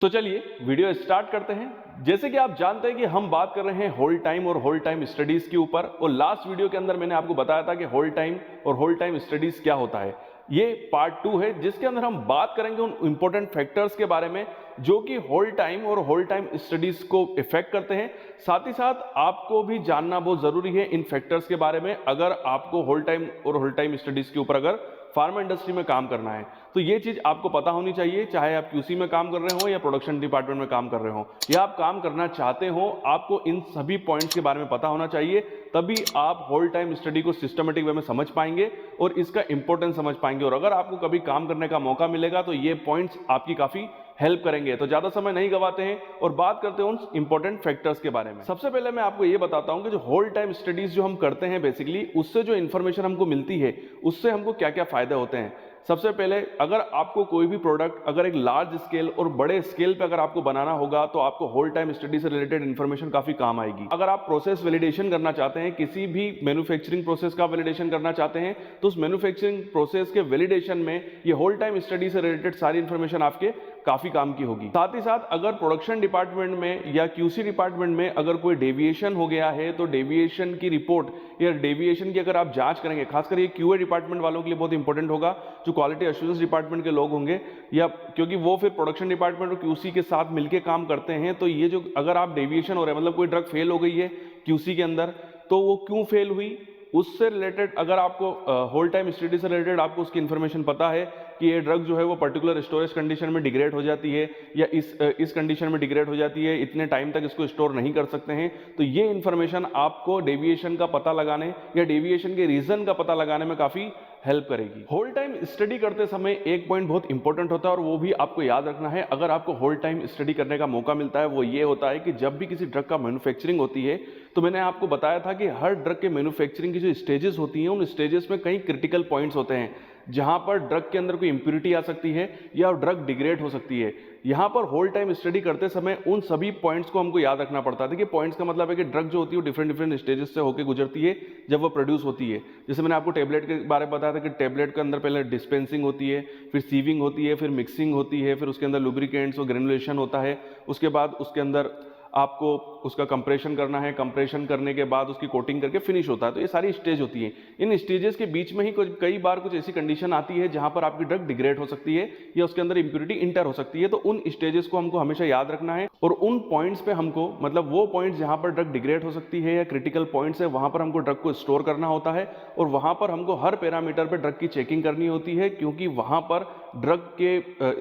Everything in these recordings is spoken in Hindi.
तो चलिए वीडियो स्टार्ट करते हैं। जैसे कि आप जानते हैं कि हम बात कर रहे हैं होल्ड टाइम और होल्ड टाइम स्टडीज के ऊपर, और लास्ट वीडियो के अंदर मैंने आपको बताया था कि होल्ड टाइम और होल्ड टाइम स्टडीज क्या होता है। ये पार्ट 2 है जिसके अंदर हम बात करेंगे उन इंपॉर्टेंट फैक्टर्स के बारे में जो कि होल्ड टाइम और होल्ड टाइम स्टडीज को इफेक्ट करते हैं। साथ ही साथ आपको भी जानना बहुत जरूरी है इन फैक्टर्स के बारे में अगर आपको होल्ड टाइम और होल्ड टाइम स्टडीज के ऊपर अगर फार्मा इंडस्ट्री में काम करना है। तो ये चीज आपको पता होनी चाहिए, चाहे आप क्यूसी में काम कर रहे हो या प्रोडक्शन डिपार्टमेंट में काम कर रहे हो या आप काम करना चाहते हो, आपको इन सभी पॉइंट्स के बारे में पता होना चाहिए। तभी आप होल टाइम स्टडी को सिस्टमेटिक वे में समझ पाएंगे और इसका इंपॉर्टेंस समझ पाएंगे, और अगर आपको कभी काम करने का मौका मिलेगा तो ये पॉइंट्स आपकी काफी हेल्प करेंगे। तो ज्यादा समय नहीं गवाते हैं और बात करते हैं उन इंपॉर्टेंट फैक्टर्स के बारे में। सबसे पहले मैं आपको ये बताता हूं कि जो होल टाइम स्टडीज जो हम करते हैं बेसिकली उससे जो इंफॉर्मेशन हमको मिलती है उससे हमको क्या क्या फायदे होते हैं। सबसे पहले अगर आपको कोई भी प्रोडक्ट अगर एक लार्ज स्केल और बड़े स्केल पे अगर आपको बनाना होगा तो आपको होल टाइम स्टडी से रिलेटेड इंफॉर्मेशन काफी काम आएगी। अगर आप प्रोसेस वैलिडेशन करना चाहते हैं, किसी भी मैन्युफैक्चरिंग प्रोसेस का वैलिडेशन करना चाहते हैं, तो उस मैन्युफैक्चरिंग प्रोसेस के वैलिडेशन में ये होल टाइम स्टडी से रिलेटेड सारी इंफॉर्मेशन आपके काफी काम की होगी। साथ ही साथ अगर प्रोडक्शन डिपार्टमेंट में या क्यूसी डिपार्टमेंट में अगर कोई डेविएशन हो गया है तो डेविएशन की रिपोर्ट या डेविएशन की अगर आप जांच करेंगे, खासकर ये क्यूए डिपार्टमेंट वालों के लिए बहुत इंपॉर्टेंट होगा, जो क्वालिटी एश्योरेंस डिपार्टमेंट के लोग होंगे, या क्योंकि वो फिर प्रोडक्शन डिपार्टमेंट और क्यूसी के साथ मिलकर काम करते हैं। तो ये जो अगर आप डेविएशन हो रहा है, मतलब कोई ड्रग फेल हो गई है क्यूसी के अंदर, तो वो क्यों फेल हुई उससे रिलेटेड अगर आपको होल टाइम स्टडी से रिलेटेड आपको उसकी इंफॉर्मेशन पता है कि ये ड्रग जो है वो पर्टिकुलर स्टोरेज कंडीशन में डिग्रेड हो जाती है या इस कंडीशन में डिग्रेड हो जाती है, इतने टाइम तक इसको स्टोर नहीं कर सकते हैं, तो ये इंफॉर्मेशन आपको डेविएशन का पता लगाने या डेविएशन के रीजन का पता लगाने में काफी हेल्प करेगी। होल टाइम स्टडी करते समय एक पॉइंट बहुत इंपॉर्टेंट होता है और वो भी आपको याद रखना है अगर आपको होल टाइम स्टडी करने का मौका मिलता है, वो ये होता है कि जब भी किसी ड्रग का मैन्युफैक्चरिंग होती है, तो मैंने आपको बताया था कि हर ड्रग के मैन्युफैक्चरिंग की जो स्टेजेस होती हैं उन स्टेजेस में कई क्रिटिकल पॉइंट्स होते हैं जहां पर ड्रग के अंदर कोई इंप्योरिटी आ सकती है या ड्रग डिग्रेड हो सकती है। यहां पर होल टाइम स्टडी करते समय उन सभी पॉइंट्स को हमको याद रखना पड़ता है। देखिए पॉइंट्स का मतलब है कि ड्रग जो होती है वो डिफरेंट डिफरेंट स्टेजेस से होकर गुजरती है जब वो प्रोड्यूस होती है। जैसे मैंने आपको टेबलेट के बारे में बताया था कि टेबलेट के अंदर पहले डिस्पेंसिंग होती है, फिर सीविंग होती है, फिर मिक्सिंग होती है, फिर उसके अंदर लुब्रिकेंट्स और ग्रेनुलेशन होता है, उसके बाद उसके अंदर आपको उसका कंप्रेशन करना है, कंप्रेशन करने के बाद उसकी कोटिंग करके फिनिश होता है। तो ये सारी स्टेज होती है। इन स्टेजेस के बीच में ही कई बार कुछ ऐसी कंडीशन आती है जहां पर आपकी ड्रग डिग्रेड हो सकती है या उसके अंदर इंप्योरिटी इंटर हो सकती है। तो उन स्टेजेस को हमको हमेशा याद रखना है और उन पॉइंट्स पे हमको, मतलब वो पॉइंट्स जहां पर ड्रग डिग्रेड हो सकती है या क्रिटिकल पॉइंट्स है, वहां पर हमको ड्रग को स्टोर करना होता है और वहां पर हमको हर पैरामीटर पर ड्रग की चेकिंग करनी होती है, क्योंकि वहां पर ड्रग के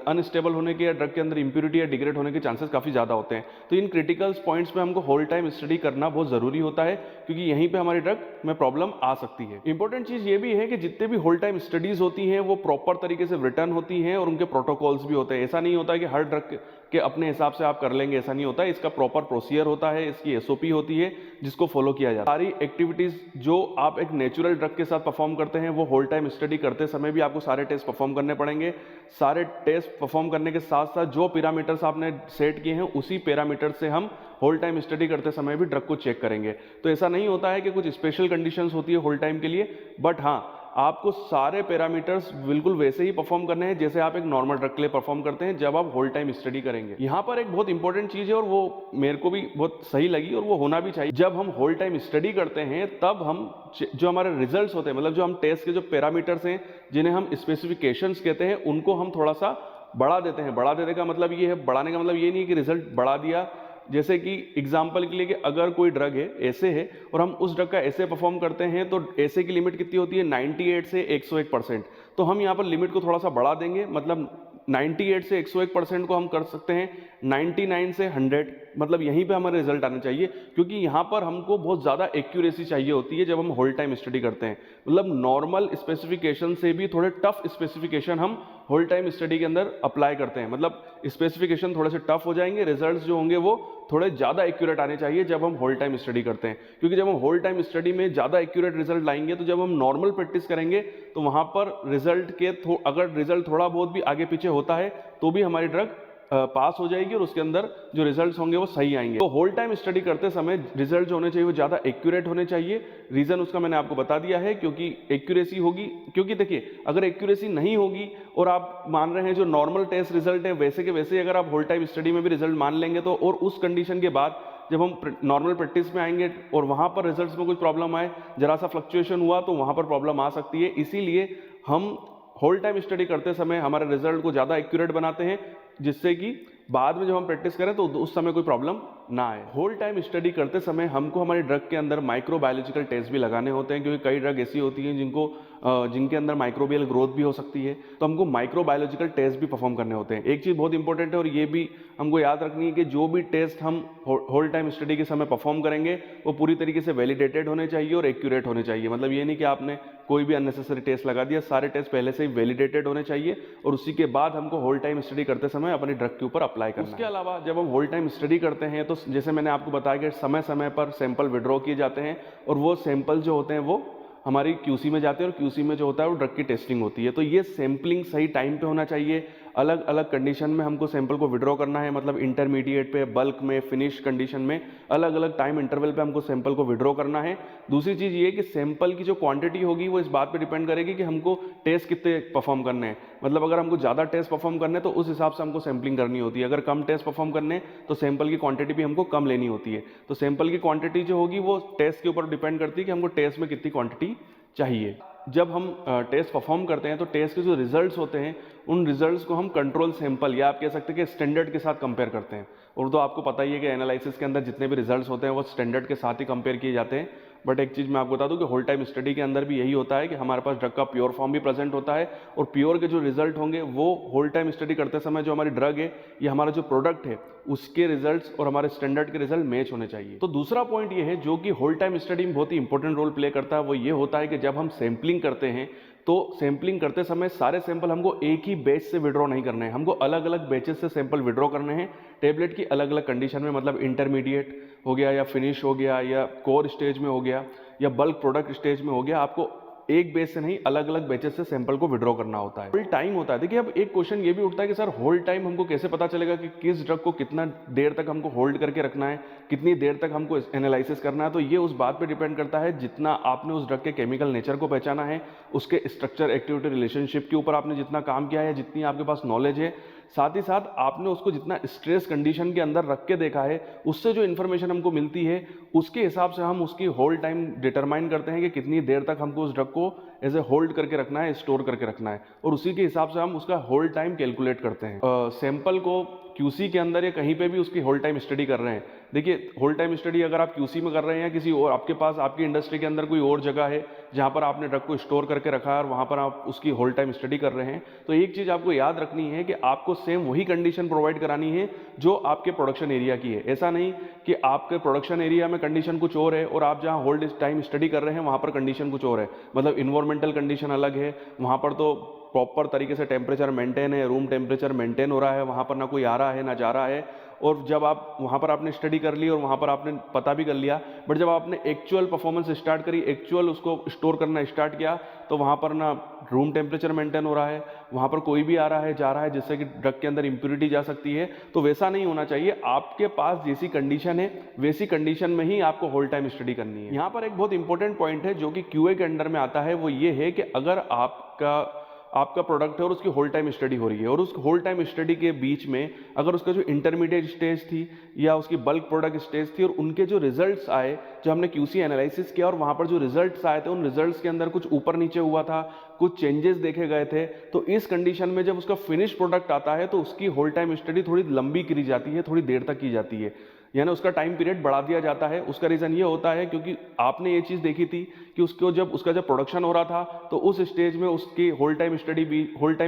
अनस्टेबल होने के या ड्रग के अंदर इंप्योरिटी या डिग्रेड होने के चांसेस काफी ज्यादा होते हैं। तो इन क्रिटिकल पॉइंट्स पे हमको होल टाइम स्टडी करना बहुत जरूरी होता है, क्योंकि यहीं पे हमारी ड्रग में प्रॉब्लम आ सकती है। इंपॉर्टेंट चीज ये भी है कि जितने भी होल टाइम स्टडीज होती हैं वो प्रॉपर तरीके से रिटर्न होती हैं और उनके प्रोटोकॉल्स भी होते हैं। ऐसा नहीं होता है कि हर ड्रग के अपने हिसाब से आप कर लेंगे, ऐसा नहीं होता है। इसका प्रॉपर प्रोसीजर होता है, इसकी एसओपी होती है जिसको फॉलो किया जाता है। सारी एक्टिविटीज जो आप एक नेचुरल ड्रग के साथ परफॉर्म करते हैं वो होल टाइम स्टडी करते समय भी आपको सारे टेस्ट परफॉर्म करने पड़ेंगे। सारे टेस्ट परफॉर्म करने के साथ साथ जो पैरामीटर्स आपने सेट किए हैं उसी पैरामीटर से हम होल टाइम स्टडी करते समय भी ड्रग को चेक करेंगे। तो ऐसा नहीं होता है कि कुछ स्पेशल कंडीशंस होती है होल टाइम के लिए, बट हाँ आपको सारे पैरामीटर्स बिल्कुल वैसे ही परफॉर्म करने हैं जैसे आप एक नॉर्मल ड्रग के लिए परफॉर्म करते हैं जब आप होल टाइम स्टडी करेंगे। यहां पर एक बहुत इंपॉर्टेंट चीज है और वो मेरे को भी बहुत सही लगी और वो होना भी चाहिए। जब हम होल टाइम स्टडी करते हैं तब हम जो हमारे रिजल्ट्स होते हैं, मतलब जो हम टेस्ट के जो पैरामीटर्स हैं जिन्हें हम स्पेसिफिकेशंस कहते हैं, उनको हम थोड़ा सा बढ़ा देते हैं। बढ़ा देने का मतलब ये है, बढ़ाने का मतलब ये नहीं है कि रिजल्ट बढ़ा दिया। जैसे कि एग्जाम्पल के लिए कि अगर कोई ड्रग है ऐसे है और हम उस ड्रग का ऐसे परफॉर्म करते हैं तो ऐसे की लिमिट कितनी होती है 98 से 101%। तो हम यहाँ पर लिमिट को थोड़ा सा बढ़ा देंगे, मतलब 98 से 101% को हम कर सकते हैं 99 से 100, मतलब यहीं पे हमारे रिजल्ट आने चाहिए, क्योंकि यहाँ पर हमको बहुत ज़्यादा एक्यूरेसी चाहिए होती है जब हम होल टाइम स्टडी करते हैं। मतलब नॉर्मल स्पेसिफिकेशन से भी थोड़े टफ स्पेसिफिकेशन हम होल टाइम स्टडी के अंदर अप्लाई करते हैं। मतलब स्पेसिफिकेशन थोड़े से टफ हो जाएंगे, रिजल्ट्स जो होंगे वो थोड़े ज़्यादा एक्यूरेट आने चाहिए जब हम होल टाइम स्टडी करते हैं। क्योंकि जब हम होल टाइम स्टडी में ज़्यादा एक्यूरेट रिजल्ट लाएंगे तो जब हम नॉर्मल प्रैक्टिस करेंगे तो वहाँ पर रिजल्ट के अगर रिजल्ट थोड़ा बहुत भी आगे पीछे होता है तो भी हमारी ड्रग पास हो जाएगी और उसके अंदर जो रिजल्ट्स होंगे वो सही आएंगे। तो होल्ड टाइम स्टडी करते समय रिजल्ट जो होने चाहिए वो ज़्यादा एक्यूरेट होने चाहिए। रीज़न उसका मैंने आपको बता दिया है, क्योंकि एक्यूरेसी होगी, क्योंकि देखिए अगर एक्यूरेसी नहीं होगी और आप मान रहे हैं जो नॉर्मल टेस्ट रिजल्ट है वैसे के वैसे अगर आप होल्ड टाइम स्टडी में भी रिजल्ट मान लेंगे तो, और उस कंडीशन के बाद जब हम नॉर्मल प्रैक्टिस में आएंगे और वहाँ पर रिजल्ट्स में कुछ प्रॉब्लम आए, जरा सा फ्लक्चुएशन हुआ तो वहाँ पर प्रॉब्लम आ सकती है। इसीलिए हम होल टाइम स्टडी करते समय हमारे रिजल्ट को ज़्यादा एक्यूरेट बनाते हैं, जिससे कि बाद में जब हम प्रैक्टिस करें तो उस समय कोई प्रॉब्लम ना आए। होल टाइम स्टडी करते समय हमको हमारी ड्रग के अंदर माइक्रोबायोलॉजिकल टेस्ट भी लगाने होते हैं, क्योंकि कई ड्रग ऐसी होती हैं जिनके अंदर माइक्रोबियल ग्रोथ भी हो सकती है, तो हमको माइक्रोबायोलॉजिकल टेस्ट भी परफॉर्म करने होते हैं। एक चीज़ बहुत इंपॉर्टेंट है और ये भी हमको याद रखनी है कि जो भी टेस्ट हम होल टाइम स्टडी के समय परफॉर्म करेंगे वो पूरी तरीके से वैलिडेटेड होने चाहिए और एक्यूरेट होने चाहिए। मतलब ये नहीं कि आपने कोई भी अननेसेसरी टेस्ट लगा दिया, सारे टेस्ट पहले से ही वैलिडेटेड होने चाहिए और उसी के बाद हमको होल टाइम स्टडी करते समय अपनी ड्रग के ऊपर अप्लाई करना है। उसके अलावा जब हम होल टाइम स्टडी करते हैं तो जैसे मैंने आपको बताया कि समय समय पर सैंपल विड्रॉ किए जाते हैं और वो सैंपल जो होते हैं वो हमारी क्यूसी में जाते हैं और क्यूसी में जो होता है वो ड्रग की टेस्टिंग होती है। तो ये सैंपलिंग सही टाइम पे होना चाहिए। अलग अलग कंडीशन में हमको सैंपल को विड्रॉ करना है, मतलब इंटरमीडिएट पे, बल्क में, फिनिश कंडीशन में, अलग अलग टाइम इंटरवल पे हमको सैंपल को विड्रॉ करना है। दूसरी चीज़ ये कि सैंपल की जो क्वांटिटी होगी वो इस बात पे डिपेंड करेगी कि हमको टेस्ट कितने परफॉर्म करने हैं। मतलब अगर हमको ज़्यादा टेस्ट परफॉर्म करने हैं तो उस हिसाब से हमको सैंपलिंग करनी होती है। अगर कम टेस्ट परफॉर्म करने हैं तो सैंपल की क्वांटिटी भी हमको कम लेनी होती है। तो सैंपल की क्वांटिटी जो होगी वो टेस्ट के ऊपर डिपेंड करती है कि हमको टेस्ट में कितनी क्वांटिटी चाहिए। जब हम टेस्ट परफॉर्म करते हैं तो टेस्ट के जो रिजल्ट्स होते हैं उन रिजल्ट्स को हम कंट्रोल सैंपल या आप कह सकते हैं कि स्टैंडर्ड के साथ कंपेयर करते हैं। और तो आपको पता ही है कि एनालिसिस के अंदर जितने भी रिजल्ट्स होते हैं वो स्टैंडर्ड के साथ ही कंपेयर किए जाते हैं। बट एक चीज़ मैं आपको बता दूं कि होल टाइम स्टडी के अंदर भी यही होता है कि हमारे पास ड्रग का प्योर फॉर्म भी प्रेजेंट होता है और प्योर के जो रिजल्ट होंगे वो होल टाइम स्टडी करते समय जो हमारी ड्रग है या हमारा जो प्रोडक्ट है उसके रिजल्ट्स और हमारे स्टैंडर्ड के रिजल्ट मैच होने चाहिए। तो दूसरा पॉइंट ये है जो कि होल टाइम स्टडी में बहुत ही इंपॉर्टेंट रोल प्ले करता है, वो ये होता है कि जब हम सैंपलिंग करते हैं तो सैंपलिंग करते समय सारे सैंपल हमको एक ही बैच से विड्रॉ नहीं करने हैं, हमको अलग अलग बैचेस से सैंपल विड्रॉ करने हैं टेबलेट की अलग अलग कंडीशन में। मतलब इंटरमीडिएट हो गया या फिनिश हो गया या कोर स्टेज में हो गया या बल्क प्रोडक्ट स्टेज में हो गया, आपको एक बेस से नहीं अलग अलग बैचेस से सैंपल को विड्रॉ करना होता है। होल टाइम होता है। देखिए अब एक क्वेश्चन ये भी उठता है कि सर होल्ड टाइम हमको कैसे पता चलेगा कि किस ड्रग को कितना देर तक हमको होल्ड करके रखना है, कितनी देर तक हमको एनालिसिस करना है। तो ये उस बात पे डिपेंड करता है जितना आपने उस ड्रग के केमिकल नेचर को पहचाना है, उसके स्ट्रक्चर एक्टिविटी रिलेशनशिप के ऊपर आपने जितना काम किया है, जितनी आपके पास नॉलेज है, साथ ही साथ आपने उसको जितना स्ट्रेस कंडीशन के अंदर रख के देखा है, उससे जो इन्फॉर्मेशन हमको मिलती है उसके हिसाब से हम उसकी होल्ड टाइम डिटरमाइन करते हैं कि कितनी देर तक हमको उस ड्रग को एज ए होल्ड करके रखना है, स्टोर करके रखना है, और उसी के हिसाब से हम उसका होल्ड टाइम कैलकुलेट करते हैं। सैंपल को क्यूसी के अंदर या कहीं पे भी उसकी होल्ड टाइम स्टडी कर रहे हैं। देखिए होल्ड टाइम स्टडी अगर आप क्यूसी में कर रहे हैं या किसी और आपके पास आपकी इंडस्ट्री के अंदर कोई और जगह है जहां पर आपने ड्रग को स्टोर करके रखा है और वहां पर आप उसकी होल्ड टाइम स्टडी कर रहे हैं, तो एक चीज़ आपको याद रखनी है कि आपको सेम वही कंडीशन प्रोवाइड करानी है जो आपके प्रोडक्शन एरिया की है। ऐसा नहीं कि आपके प्रोडक्शन एरिया में कंडीशन कुछ और है और आप जहाँ होल्ड टाइम स्टडी कर रहे हैं वहाँ पर कंडीशन कुछ और है। मतलब इन्वायरमेंटल कंडीशन अलग है, वहाँ पर तो प्रॉपर तरीके से टेम्परेचर मेंटेन है, रूम टेम्परेचर मेंटेन हो रहा है, वहाँ पर ना कोई आ रहा है ना जा रहा है। और जब आप वहाँ पर आपने स्टडी कर ली और वहाँ पर आपने पता भी कर लिया, बट जब आपने एक्चुअल परफॉर्मेंस स्टार्ट करी, एक्चुअल उसको स्टोर करना स्टार्ट किया, तो वहाँ पर ना रूम टेम्परेचर मेंटेन हो रहा है, वहाँ पर कोई भी आ रहा है जा रहा है जिससे कि ड्रग के अंदर इम्प्योरिटी जा सकती है। तो वैसा नहीं होना चाहिए। आपके पास जैसी कंडीशन है वैसी कंडीशन में ही आपको होल्ड टाइम स्टडी करनी है। यहाँ पर एक बहुत इंपॉर्टेंट पॉइंट है जो कि क्यूए के अंडर में आता है, वो ये है कि अगर आपका प्रोडक्ट है और उसकी होल्ड टाइम स्टडी हो रही है और उस होल्ड टाइम स्टडी के बीच में अगर उसका जो इंटरमीडिएट स्टेज थी या उसकी बल्क प्रोडक्ट स्टेज थी और उनके जो रिजल्ट्स आए, जो हमने क्यूसी एनालिसिस किया और वहाँ पर जो रिजल्ट्स आए थे, उन रिजल्ट्स के अंदर कुछ ऊपर नीचे हुआ था, कुछ चेंजेस देखे गए थे, तो इस कंडीशन में जब उसका फिनिश प्रोडक्ट आता है तो उसकी होल्ड टाइम स्टडी थोड़ी लंबी करी जाती है, थोड़ी देर तक की जाती है, यानी उसका टाइम पीरियड बढ़ा दिया जाता है। उसका रीज़न ये होता है क्योंकि आपने ये चीज़ देखी थी कि उसका जब प्रोडक्शन हो रहा था तो उस स्टेज में उसकी होल्ड टाइम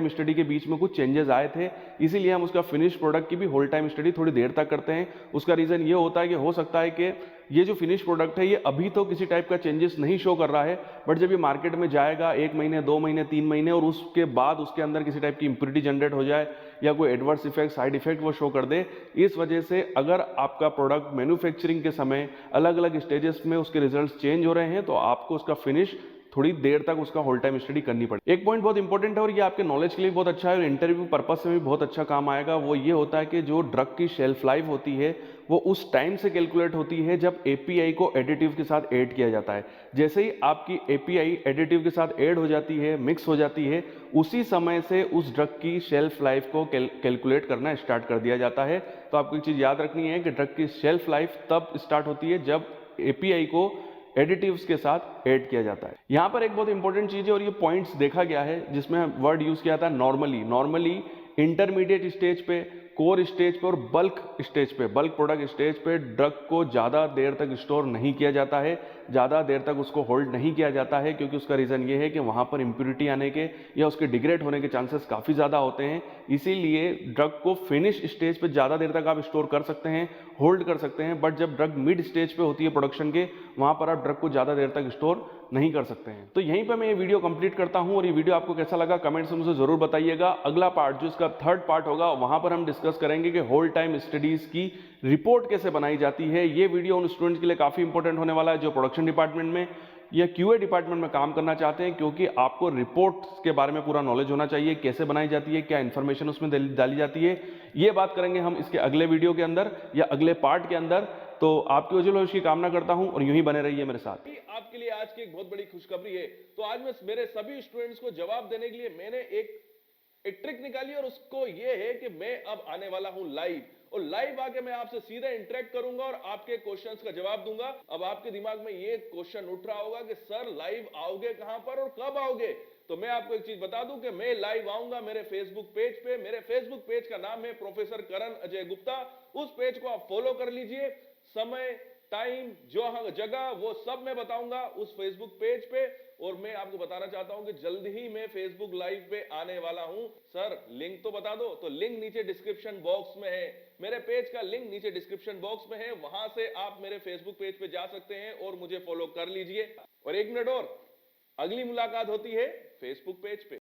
स्टडी के बीच में कुछ चेंजेस आए थे, इसीलिए हम उसका फिनिश प्रोडक्ट की भी होल्ड टाइम स्टडी थोड़ी देर तक करते हैं। उसका रीज़न ये होता है कि हो सकता है कि ये जो फिनिश प्रोडक्ट है ये अभी तो किसी टाइप का चेंजेस नहीं शो कर रहा है, बट जब ये मार्केट में जाएगा 1 महीने 2 महीने 3 महीने और उसके बाद उसके अंदर किसी टाइप की इंप्योरिटी जनरेट हो जाए या कोई एडवर्स इफेक्ट साइड इफेक्ट वो शो कर दे, इस वजह से अगर आपका प्रोडक्ट मैन्युफैक्चरिंग के समय अलग अलग स्टेजेस में उसके रिजल्ट्स चेंज हो रहे हैं तो आपको उसका फिनिश थोड़ी देर तक उसका होल्ड टाइम स्टडी करनी पड़े। एक पॉइंट बहुत इंपॉर्टेंट है और ये आपके नॉलेज के लिए बहुत अच्छा है और इंटरव्यू पर्पज से भी बहुत अच्छा काम आएगा। वो ये होता है कि जो ड्रग की शेल्फ लाइफ होती है वो उस टाइम से कैलकुलेट होती है जब एपीआई को एडिटिव के साथ ऐड किया जाता है। जैसे ही आपकी एपीआई एडिटिव के साथ ऐड हो जाती है, मिक्स हो जाती है, उसी समय से उस ड्रग की शेल्फ लाइफ को कैलकुलेट करना स्टार्ट कर दिया जाता है। तो आपको एक चीज याद रखनी है कि ड्रग की शेल्फ लाइफ तब स्टार्ट होती है जब एपीआई को एडिटिव्स के साथ ऐड किया जाता है। यहां पर एक बहुत इंपॉर्टेंट चीज है और ये पॉइंट्स देखा गया है जिसमें वर्ड यूज किया था नॉर्मली इंटरमीडिएट स्टेज पे, कोर स्टेज पे और बल्क स्टेज पे, बल्क प्रोडक्ट स्टेज पे ड्रग को ज़्यादा देर तक स्टोर नहीं किया जाता है, ज़्यादा देर तक उसको होल्ड नहीं किया जाता है, क्योंकि उसका रीज़न ये है कि वहाँ पर इम्प्योरिटी आने के या उसके डिग्रेड होने के चांसेस काफ़ी ज़्यादा होते हैं। इसीलिए ड्रग को फिनिश स्टेज पे ज़्यादा देर तक आप स्टोर कर सकते हैं, होल्ड कर सकते हैं, बट जब ड्रग मिड स्टेज पे होती है प्रोडक्शन के, वहाँ पर आप ड्रग को ज़्यादा देर तक स्टोर नहीं कर सकते हैं। तो यहीं पर मैं ये वीडियो कंप्लीट करता हूं और ये वीडियो आपको कैसा लगा कमेंट्स में मुझे जरूर बताइएगा। अगला पार्ट जो इसका थर्ड पार्ट होगा वहां पर हम डिस्कस करेंगे कि होल्ड टाइम स्टडीज की रिपोर्ट कैसे बनाई जाती है। ये वीडियो उन स्टूडेंट्स के लिए काफी इंपॉर्टेंट होने वाला है जो प्रोडक्शन डिपार्टमेंट में या क्यूए डिपार्टमेंट में काम करना चाहते हैं, क्योंकि आपको रिपोर्ट्स के बारे में पूरा नॉलेज होना चाहिए, कैसे बनाई जाती है, क्या इंफॉर्मेशन उसमें डाली जाती है। ये बात करेंगे हम इसके अगले वीडियो के अंदर या अगले पार्ट के अंदर। तो आपकी उज्जवल भविष्य की कामना करता हूं और यूं ही बने रहिए मेरे साथ। आपके लिए आज की एक बहुत बड़ी खुशखबरी है। तो आज मैं मेरे सभी स्टूडेंट्स को जवाब देने के लिए मैंने एक ट्रिक निकाली और उसको ये है कि मैं अब आने वाला हूं लाइव, और लाइव आके मैं आपसे सीधा इंटरेक्ट करूंगा और आपके क्वेश्चंस का जवाब दूंगा। अब आपके दिमाग में ये क्वेश्चन उठ रहा होगा कि सर लाइव आओगे कहां पर और कब आओगे? तो मैं आपको एक चीज बता दूं कि मैं लाइव आऊंगा मेरे फेसबुक पेज पे। मेरे फेसबुक पेज का नाम है प्रोफेसर करण अजय गुप्ता। उस पेज को आप फॉलो कर लीजिए। समय, टाइम, जो जगह, वो सब मैं बताऊंगा उस फेसबुक पेज पे। और मैं आपको बताना चाहता हूं कि जल्द ही मैं फेसबुक लाइव पे आने वाला हूं। सर लिंक तो बता दो। तो लिंक नीचे डिस्क्रिप्शन बॉक्स में है, मेरे पेज का लिंक नीचे डिस्क्रिप्शन बॉक्स में है, वहां से आप मेरे फेसबुक पेज पे जा सकते हैं और मुझे फॉलो कर लीजिए। और एक मिनट और, अगली मुलाकात होती है फेसबुक पेज पे।